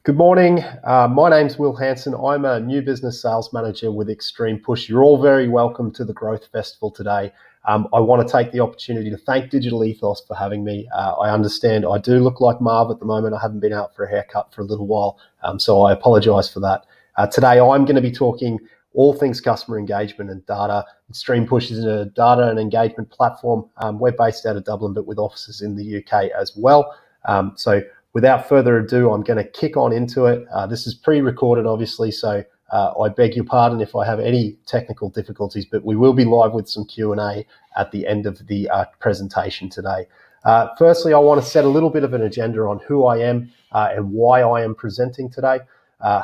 Good morning. My name's Will Hansen. I'm a new business sales manager with Xtreme Push. You're all very welcome to the Growth Festival today. I want to take the opportunity to thank Digital Ethos for having me. I understand I do look like Marv at the moment. I haven't been out for a haircut for a little while, so I apologise for that. Today I'm going to be talking all things customer engagement and data. Xtreme Push is a data and engagement platform. We're based out of Dublin, but with offices in the UK as well. So without further ado, I'm going to kick on into it. This is pre-recorded, obviously, so I beg your pardon if I have any technical difficulties, but we will be live with some Q&A at the end of the presentation today. Firstly, I want to set a little bit of an agenda on who I am and why I am presenting today,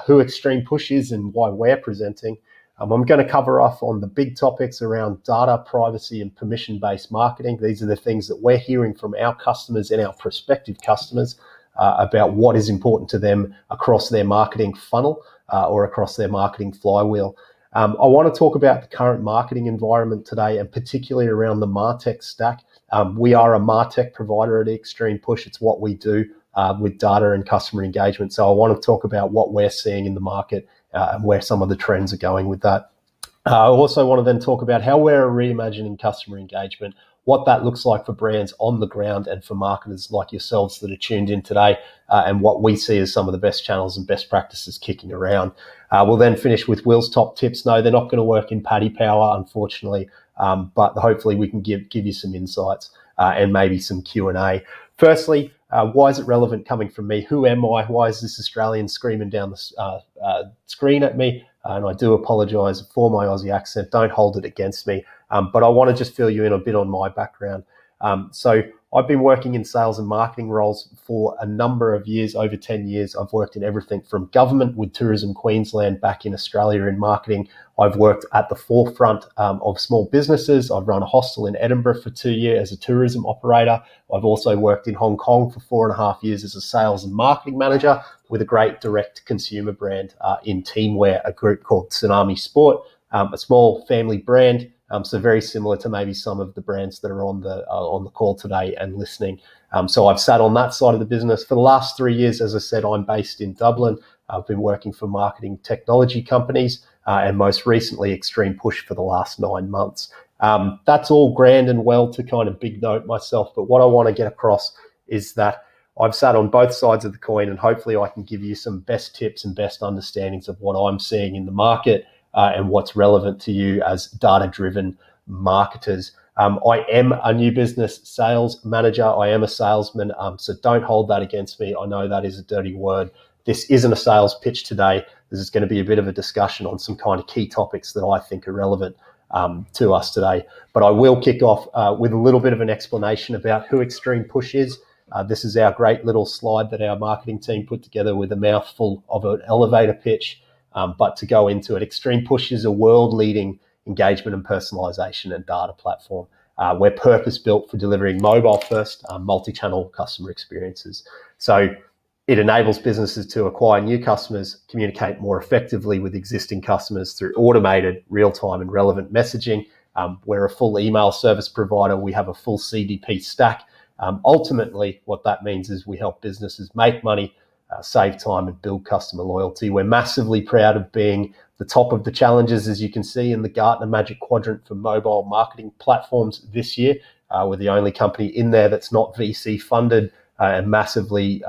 who Xtreme Push is and why we're presenting. I'm going to cover off on the big topics around data, privacy, and permission-based marketing. These are the things that we're hearing from our customers and our prospective customers about what is important to them across their marketing funnel or across their marketing flywheel. I want to talk about the current marketing environment today, and particularly around the martech stack. We are a martech provider at Xtreme Push. It's what we do with data and customer engagement. So I want to talk about what we're seeing in the market and where some of the trends are going with that. I also want to then talk about how we're reimagining customer engagement, what that looks like for brands on the ground and for marketers like yourselves that are tuned in today, and what we see as some of the best channels and best practices kicking around. We'll then finish with Will's top tips. No, they're not going to work in Paddy Power, unfortunately, but hopefully we can give you some insights and maybe some Q&A. Firstly, why is it relevant coming from me? Who am I? Why is this Australian screaming down the screen at me? And I do apologise for my Aussie accent. Don't hold it against me. But I want to just fill you in a bit on my background. So I've been working in sales and marketing roles for a number of years, over 10 years. I've worked in everything from government with Tourism Queensland back in Australia in marketing. I've worked at the forefront of small businesses. I've run a hostel in Edinburgh for 2 years as a tourism operator. I've also worked in Hong Kong for 4.5 years as a sales and marketing manager with a great direct consumer brand in Teamwear, a group called Tsunami Sport, a small family brand. So very similar to maybe some of the brands that are on the call today and listening. So I've sat on that side of the business for the last 3 years. As I said, I'm based in Dublin. I've been working for marketing technology companies and most recently Xtreme Push for the last 9 months. That's all grand and well to kind of big note myself, but what I want to get across is that I've sat on both sides of the coin, and hopefully I can give you some best tips and best understandings of what I'm seeing in the market and what's relevant to you as data-driven marketers. I am a new business sales manager. I am a salesman, so don't hold that against me. I know that is a dirty word. This isn't a sales pitch today. This is going to be a bit of a discussion on some kind of key topics that I think are relevant to us today. But I will kick off with a little bit of an explanation about who Xtreme Push is. This is our great little slide that our marketing team put together with a mouthful of an elevator pitch. But to go into it, Xtreme Push is a world-leading engagement and personalization and data platform. We're purpose-built for delivering mobile-first, multi-channel customer experiences. So it enables businesses to acquire new customers, communicate more effectively with existing customers through automated, real-time and relevant messaging. We're a full email service provider. We have a full CDP stack. Ultimately, what that means is we help businesses make money, save time and build customer loyalty. We're massively proud of being the top of the challenges, as you can see in the Gartner Magic Quadrant for mobile marketing platforms this year. We're the only company in there that's not VC funded and massively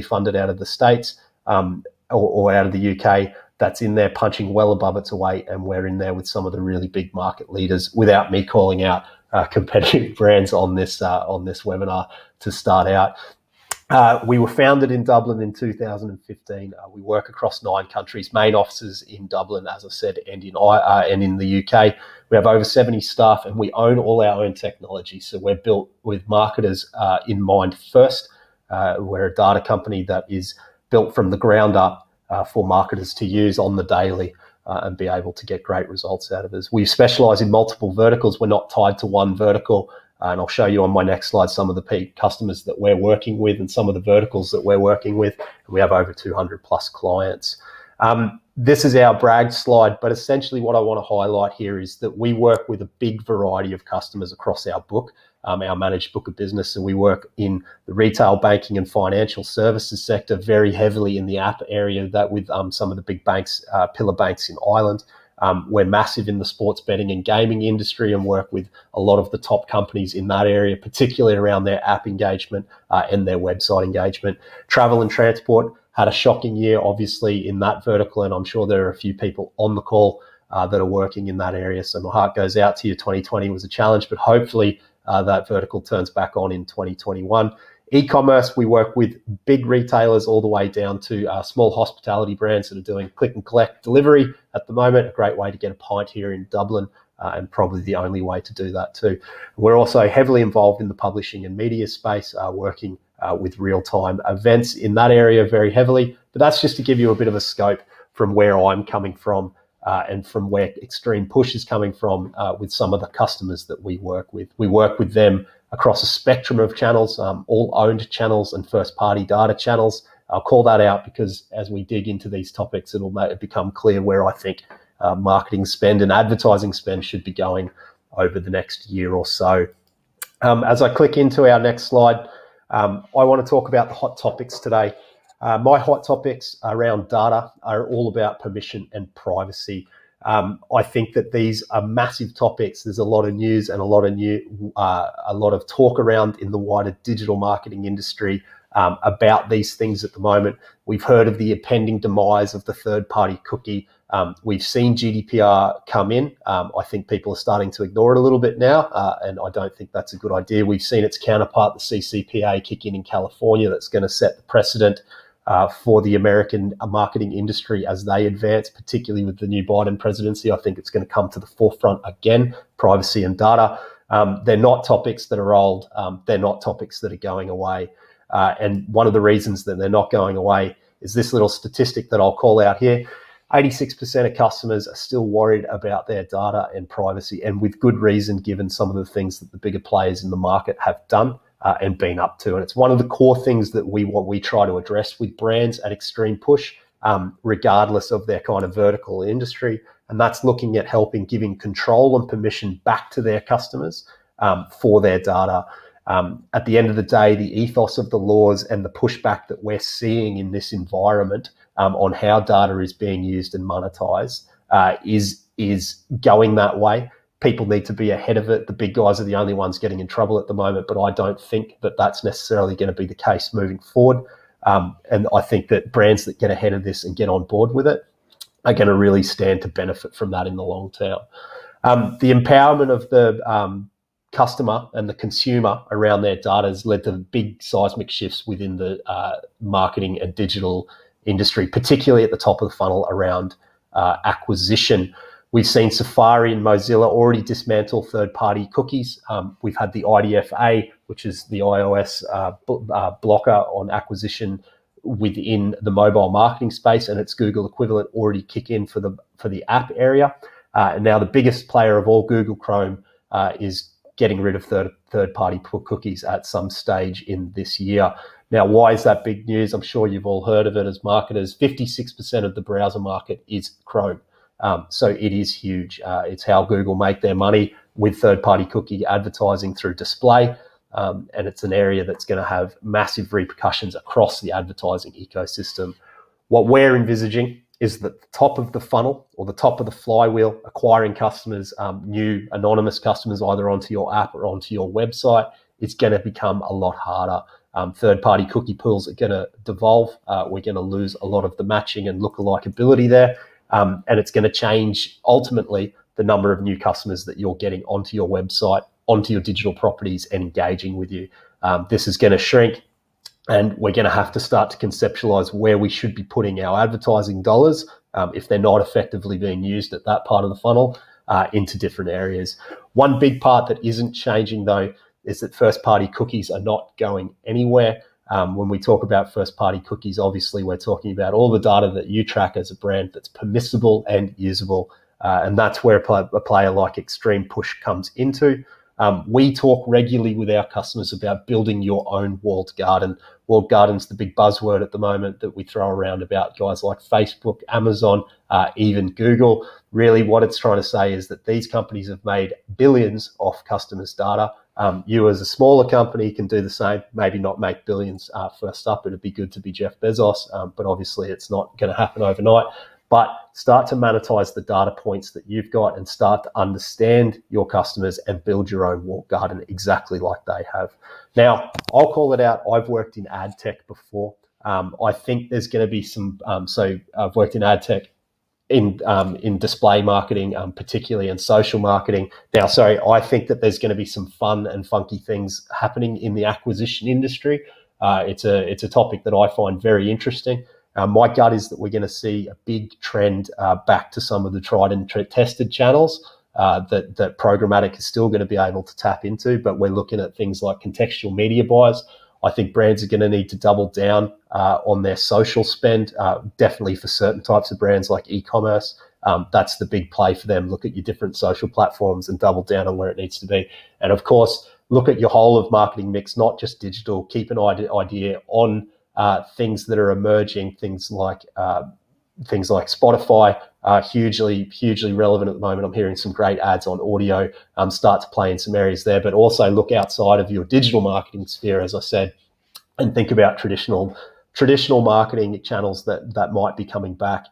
funded out of the States or out of the UK. That's in there punching well above its weight, and we're in there with some of the really big market leaders without me calling out competitive brands on this webinar to start out. We were founded in Dublin in 2015. We work across 9 countries, main offices in Dublin, as I said, and in the UK. We have over 70 staff, and we own all our own technology. So we're built with marketers in mind first. We're a data company that is built from the ground up for marketers to use on the daily and be able to get great results out of us. We specialize in multiple verticals. We're not tied to one vertical. And I'll show you on my next slide some of the customers that we're working with and some of the verticals that we're working with. We have over 200 plus clients. This is our brag slide, but essentially what I want to highlight here is that we work with a big variety of customers across our book, our managed book of business, and we work in the retail banking and financial services sector very heavily in the app area, that with some of the big banks, pillar banks in Ireland. We're massive in the sports betting and gaming industry and work with a lot of the top companies in that area, particularly around their app engagement and their website engagement. Travel and transport had a shocking year, obviously, in that vertical, and I'm sure there are a few people on the call that are working in that area. So my heart goes out to you. 2020 was a challenge, but hopefully that vertical turns back on in 2021. E-commerce, we work with big retailers all the way down to small hospitality brands that are doing click and collect delivery at the moment. A great way to get a pint here in Dublin, and probably the only way to do that too. We're also heavily involved in the publishing and media space, working with real-time events in that area very heavily. But that's just to give you a bit of a scope from where I'm coming from and from where Xtreme Push is coming from with some of the customers that we work with. We work with them across a spectrum of channels, all owned channels and first-party data channels. I'll call that out because as we dig into these topics, it'll become clear where I think marketing spend and advertising spend should be going over the next year or so. As I click into our next slide, I want to talk about the hot topics today. My hot topics around data are all about permission and privacy. I think that these are massive topics. There's a lot of news and a lot of talk around in the wider digital marketing industry about these things at the moment. We've heard of the impending demise of the third-party cookie. We've seen GDPR come in. I think people are starting to ignore it a little bit now, and I don't think that's a good idea. We've seen its counterpart, the CCPA, kick in California. That's going to set the precedent for the American marketing industry as they advance, particularly with the new Biden presidency. I think it's going to come to the forefront again, privacy and data. They're not topics that are old. They're not topics that are going away. And one of the reasons that they're not going away is this little statistic that I'll call out here. 86% of customers are still worried about their data and privacy, and with good reason, given some of the things that the bigger players in the market have done and been up to. And it's one of the core things that we try to address with brands at Xtreme Push, regardless of their kind of vertical industry. And that's looking at helping giving control and permission back to their customers for their data. At the end of the day, the ethos of the laws and the pushback that we're seeing in this environment on how data is being used and monetized is going that way. People need to be ahead of it. The big guys are the only ones getting in trouble at the moment, but I don't think that that's necessarily going to be the case moving forward. And I think that brands that get ahead of this and get on board with it are going to really stand to benefit from that in the long term. The empowerment of the customer and the consumer around their data has led to big seismic shifts within the marketing and digital industry, particularly at the top of the funnel around acquisition. We've seen Safari and Mozilla already dismantle third-party cookies. We've had the IDFA, which is the iOS blocker on acquisition within the mobile marketing space, and its Google equivalent already kick in for the app area. And now the biggest player of all, Google Chrome, is getting rid of third-party cookies at some stage in this year. Now, why is that big news? I'm sure you've all heard of it as marketers. 56% of the browser market is Chrome. So it is huge. It's how Google make their money with third-party cookie advertising through display. And it's an area that's going to have massive repercussions across the advertising ecosystem. What we're envisaging is that the top of the funnel or the top of the flywheel, acquiring customers, new anonymous customers, either onto your app or onto your website, is going to become a lot harder. Third-party cookie pools are going to devolve. We're going to lose a lot of the matching and lookalike ability there. And it's going to change, ultimately, the number of new customers that you're getting onto your website, onto your digital properties and engaging with you. This is going to shrink, and we're going to have to start to conceptualize where we should be putting our advertising dollars if they're not effectively being used at that part of the funnel into different areas. One big part that isn't changing, though, is that first-party cookies are not going anywhere. When we talk about first-party cookies, obviously we're talking about all the data that you track as a brand that's permissible and usable, and that's where a player like Xtreme Push comes into. We talk regularly with our customers about building your own walled garden. Walled garden's the big buzzword at the moment that we throw around about guys like Facebook, Amazon, even Google. Really what it's trying to say is that these companies have made billions off customers' data. You as a smaller company can do the same, maybe not make billions first up. It'd be good to be Jeff Bezos, but obviously it's not going to happen overnight. But start to monetize the data points that you've got and start to understand your customers and build your own walled garden exactly like they have. Now, I'll call it out. I've worked in ad tech before. I think there's going to be some, so I've worked in ad tech in display marketing, particularly in social marketing. Now, sorry, I think that there's going to be some fun and funky things happening in the acquisition industry. It's a topic that I find very interesting. My gut is that we're going to see a big trend back to some of the tried and tested channels that programmatic is still going to be able to tap into, but we're looking at things like contextual media buys. I think brands are going to need to double down on their social spend, definitely for certain types of brands like e-commerce. That's the big play for them. Look at your different social platforms and double down on where it needs to be. And of course, look at your whole of marketing mix, not just digital. Keep an idea on things that are emerging, things like Spotify, hugely relevant at the moment. I'm hearing some great ads on audio, start to play in some areas there, but also look outside of your digital marketing sphere, as I said, and think about traditional marketing channels that might be coming back,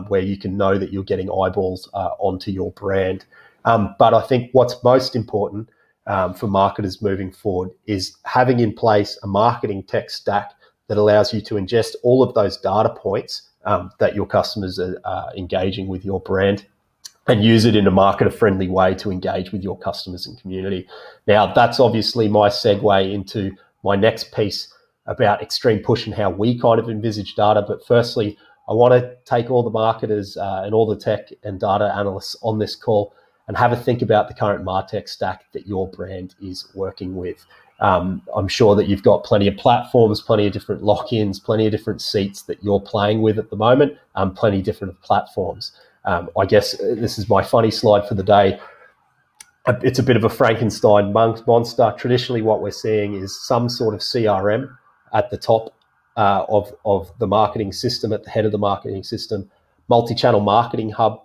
where you can know that you're getting eyeballs onto your brand. But I think what's most important for marketers moving forward is having in place a marketing tech stack that allows you to ingest all of those data points that your customers are engaging with your brand and use it in a marketer-friendly way to engage with your customers and community. Now, that's obviously my segue into my next piece about Xtreme Push and how we kind of envisage data. But firstly, I want to take all the marketers and all the tech and data analysts on this call and have a think about the current martech stack that your brand is working with. I'm sure that you've got plenty of platforms, plenty of different lock-ins, plenty of different seats that you're playing with at the moment, plenty of different platforms. I guess this is my funny slide for the day. It's a bit of a Frankenstein monster. Traditionally, what we're seeing is some sort of CRM at the top of the marketing system, at the head of the marketing system, multi-channel marketing hub,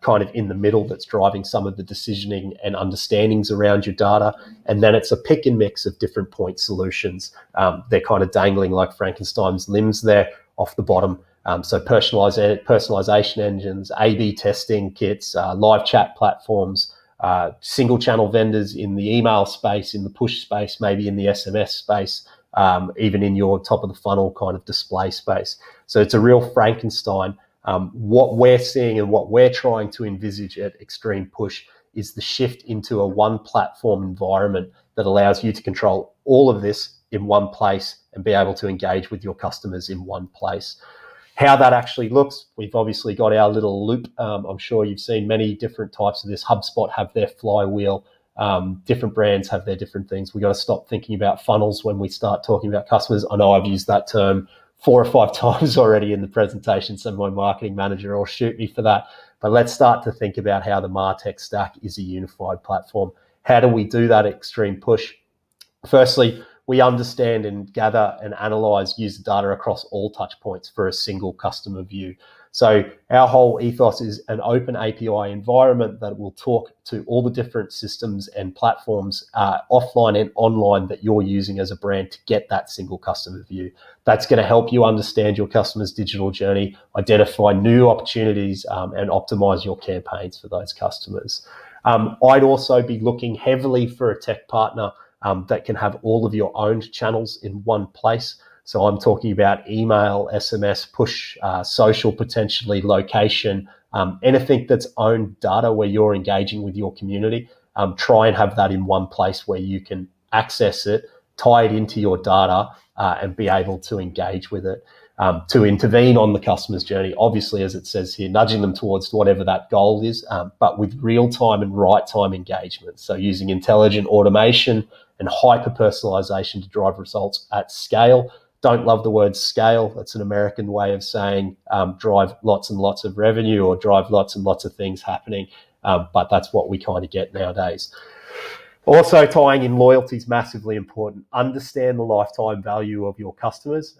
kind of in the middle, that's driving some of the decisioning and understandings around your data. And then it's a pick and mix of different point solutions. They're kind of dangling like Frankenstein's limbs there off the bottom. So personalization engines, A/B testing kits, live chat platforms, single channel vendors in the email space, in the push space, maybe in the SMS space, even in your top of the funnel kind of display space. So it's a real Frankenstein. What we're seeing and what we're trying to envisage at Xtreme Push is the shift into a one platform environment that allows you to control all of this in one place and be able to engage with your customers in one place. How that actually looks, we've obviously got our little loop. I'm sure you've seen many different types of this. HubSpot have their flywheel. Different brands have their different things. We've got to stop thinking about funnels when we start talking about customers. I know I've used that term 4 or 5 times already in the presentation, so my marketing manager will shoot me for that. But let's start to think about how the martech stack is a unified platform. How do we do that at Xtreme Push? Firstly, we understand and gather and analyze user data across all touch points for a single customer view. So our whole ethos is an open API environment that will talk to all the different systems and platforms, offline and online, that you're using as a brand to get that single customer view. That's going to help you understand your customer's digital journey, identify new opportunities, and optimize your campaigns for those customers. I'd also be looking heavily for a tech partner that can have all of your owned channels in one place. So I'm talking about email, SMS, push, social, potentially location, anything that's owned data where you're engaging with your community. Try and have that in one place where you can access it, tie it into your data, and be able to engage with it. To intervene on the customer's journey, obviously, as it says here, nudging them towards whatever that goal is, but with real-time and right-time engagement. So using intelligent automation and hyper-personalization to drive results at scale. Don't love the word scale. That's an American way of saying drive lots and lots of revenue or drive lots and lots of things happening, but that's what we kind of get nowadays. Also, tying in loyalty is massively important. Understand the lifetime value of your customers.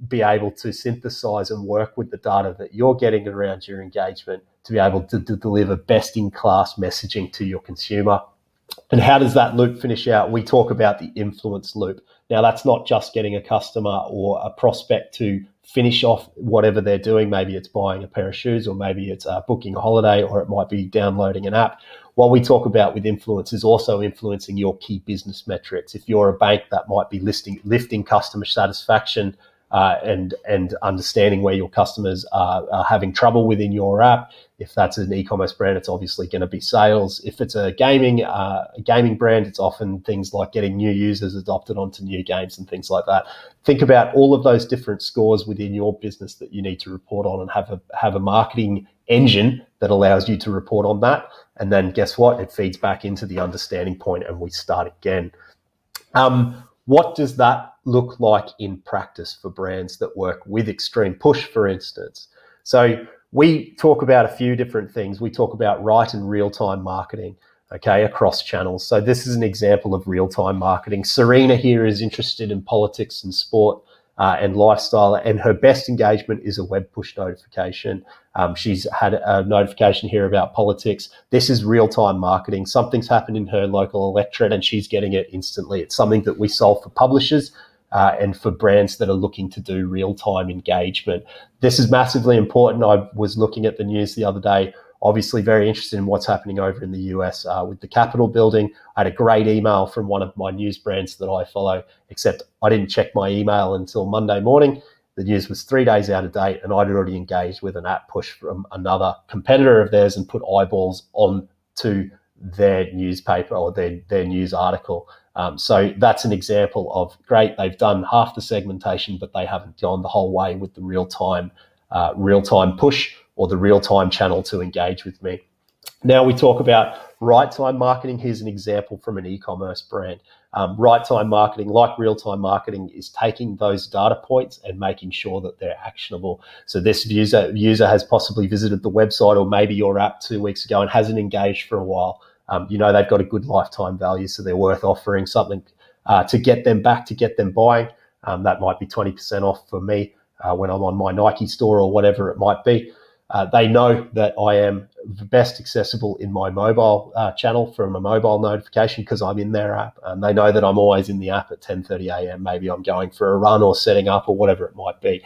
Be able to synthesize and work with the data that you're getting around your engagement to be able to deliver best-in-class messaging to your consumer. And how does that loop finish out? We talk about the influence loop. Now, that's not just getting a customer or a prospect to finish off whatever they're doing. Maybe it's buying a pair of shoes, or maybe it's booking a holiday, or it might be downloading an app. What we talk about with influence is also influencing your key business metrics. If you're a bank, that might be lifting customer satisfaction and understanding where your customers are having trouble within your app. If that's an e-commerce brand, it's obviously going to be sales. If it's a gaming brand, it's often things like getting new users adopted onto new games and things like that. Think about all of those different scores within your business that you need to report on, and have a marketing engine that allows you to report on that. And then guess what? It feeds back into the understanding point, and we start again. What does that look like in practice for brands that work with Xtreme Push, for instance? So we talk about a few different things. We talk about right and real-time marketing, okay, across channels. So this is an example of real-time marketing. Serena here is interested in politics and sport and lifestyle, and her best engagement is a web push notification. She's had a notification here about politics. This is real-time marketing. Something's happened in her local electorate and she's getting it instantly. It's something that we solve for publishers and for brands that are looking to do real-time engagement. This is massively important. I was looking at the news the other day, obviously very interested in what's happening over in the US with the Capitol building. I had a great email from one of my news brands that I follow, except I didn't check my email until Monday morning. The news was 3 days out of date, and I'd already engaged with an app push from another competitor of theirs and put eyeballs onto their newspaper or their news article. So that's an example of great. They've done half the segmentation, but they haven't gone the whole way with the real-time push or the real-time channel to engage with me. Now we talk about right-time marketing. Here's an example from an e-commerce brand. Right-time marketing, like real-time marketing, is taking those data points and making sure that they're actionable. So this user has possibly visited the website or maybe your app 2 weeks ago and hasn't engaged for a while. They've got a good lifetime value, so they're worth offering something to get them back, to get them buying. That might be 20% off for me when I'm on my Nike store or whatever it might be. They know that I am best accessible in my mobile channel from a mobile notification because I'm in their app. And they know that I'm always in the app at 10:30 a.m. Maybe I'm going for a run or setting up or whatever it might be.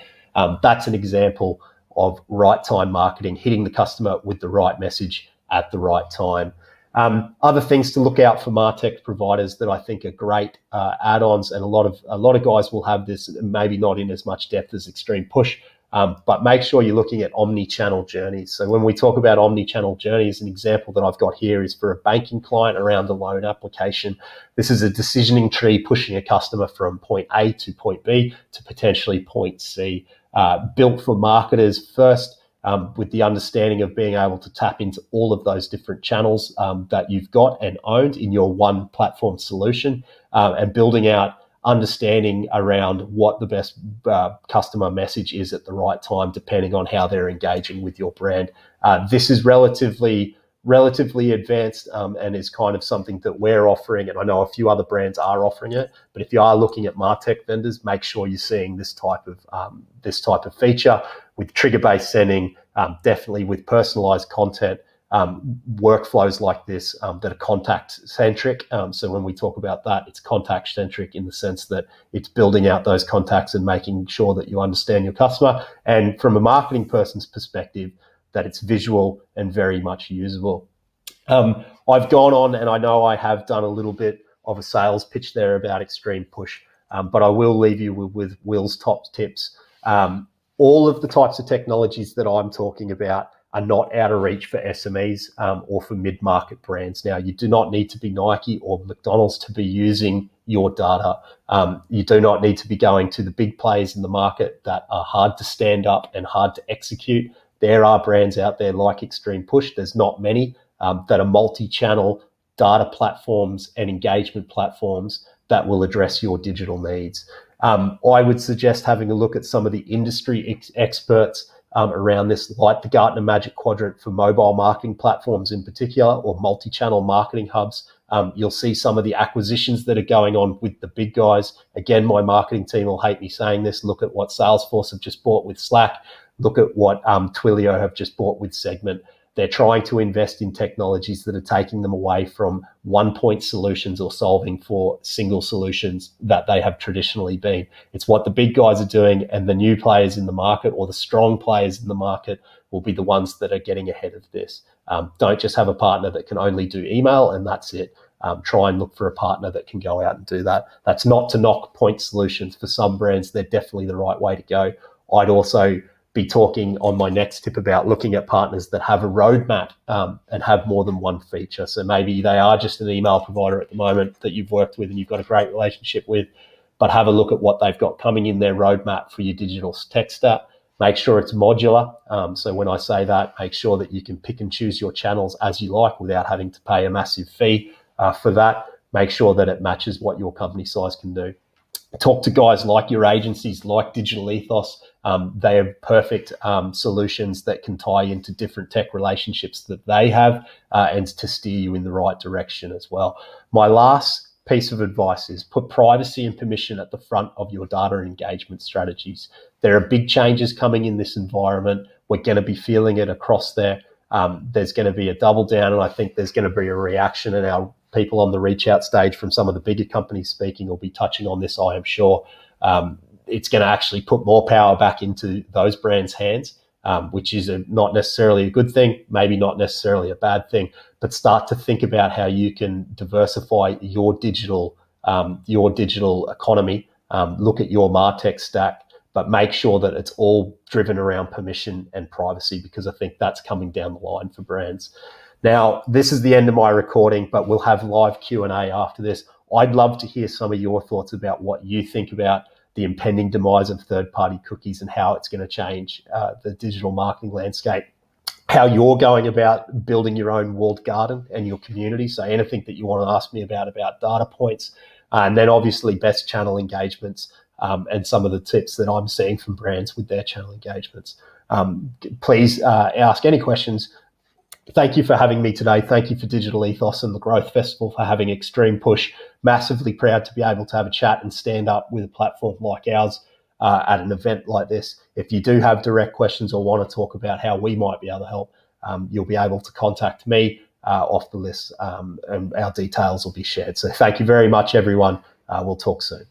That's an example of right-time marketing, hitting the customer with the right message at the right time. Other things to look out for martech providers that I think are great add-ons, and a lot of guys will have this, maybe not in as much depth as Xtreme Push, but make sure you're looking at omnichannel journeys. So when we talk about omnichannel journeys, an example that I've got here is for a banking client around a loan application. This is a decisioning tree pushing a customer from point A to point B to potentially point C, built for marketers first. With the understanding of being able to tap into all of those different channels that you've got and owned in your one platform solution, and building out understanding around what the best customer message is at the right time, depending on how they're engaging with your brand. This is relatively advanced and is kind of something that we're offering, and I know a few other brands are offering it. But if you are looking at martech vendors, make sure you're seeing this type of feature with trigger-based sending, definitely with personalized content, workflows like this that are contact-centric. So when we talk about that, it's contact-centric in the sense that it's building out those contacts and making sure that you understand your customer, and from a marketing person's perspective, that it's visual and very much usable. I've gone on, and I know I have done a little bit of a sales pitch there about Xtreme Push, but I will leave you with Will's top tips. All of the types of technologies that I'm talking about are not out of reach for SMEs or for mid-market brands. Now, you do not need to be Nike or McDonald's to be using your data. You do not need to be going to the big players in the market that are hard to stand up and hard to execute. There are brands out there like Xtreme Push. There's not many that are multi-channel data platforms and engagement platforms that will address your digital needs. I would suggest having a look at some of the industry experts around this, like the Gartner Magic Quadrant for mobile marketing platforms in particular, or multi-channel marketing hubs. You'll see some of the acquisitions that are going on with the big guys. Again, my marketing team will hate me saying this. Look at what Salesforce have just bought with Slack. Look at what Twilio have just bought with Segment. They're trying to invest in technologies that are taking them away from one-point solutions or solving for single solutions that they have traditionally been. It's what the big guys are doing, and the new players in the market, or the strong players in the market, will be the ones that are getting ahead of this. Don't just have a partner that can only do email and that's it. Try and look for a partner that can go out and do that. That's not to knock point solutions. For some brands, they're definitely the right way to go. I'd also be talking on my next tip about looking at partners that have a roadmap and have more than one feature. So maybe they are just an email provider at the moment that you've worked with and you've got a great relationship with, but have a look at what they've got coming in their roadmap for your digital tech stack. Make sure it's modular. So when I say that, make sure that you can pick and choose your channels as you like without having to pay a massive fee for that. Make sure that it matches what your company size can do. Talk to guys like your agencies, like Digital Ethos. They are perfect solutions that can tie into different tech relationships that they have and to steer you in the right direction as well. My last piece of advice is put privacy and permission at the front of your data and engagement strategies. There are big changes coming in this environment. We're going to be feeling it across there. There's going to be a double down, and I think there's going to be a reaction, and our people on the reach out stage from some of the bigger companies speaking will be touching on this, I am sure. It's going to actually put more power back into those brands' hands, which is not necessarily a good thing, maybe not necessarily a bad thing, but start to think about how you can diversify your digital economy. Look at your martech stack, but make sure that it's all driven around permission and privacy, because I think that's coming down the line for brands. Now, this is the end of my recording, but we'll have live Q&A after this. I'd love to hear some of your thoughts about what you think about the impending demise of third-party cookies and how it's going to change the digital marketing landscape, how you're going about building your own walled garden and your community. So anything that you want to ask me about data points, and then obviously best channel engagements and some of the tips that I'm seeing from brands with their channel engagements. Please ask any questions. Thank you for having me today. Thank you for Digital Ethos and the Growth Festival for having Xtreme Push. Massively proud to be able to have a chat and stand up with a platform like ours at an event like this. If you do have direct questions or want to talk about how we might be able to help, you'll be able to contact me off the list, and our details will be shared. So thank you very much, everyone. We'll talk soon.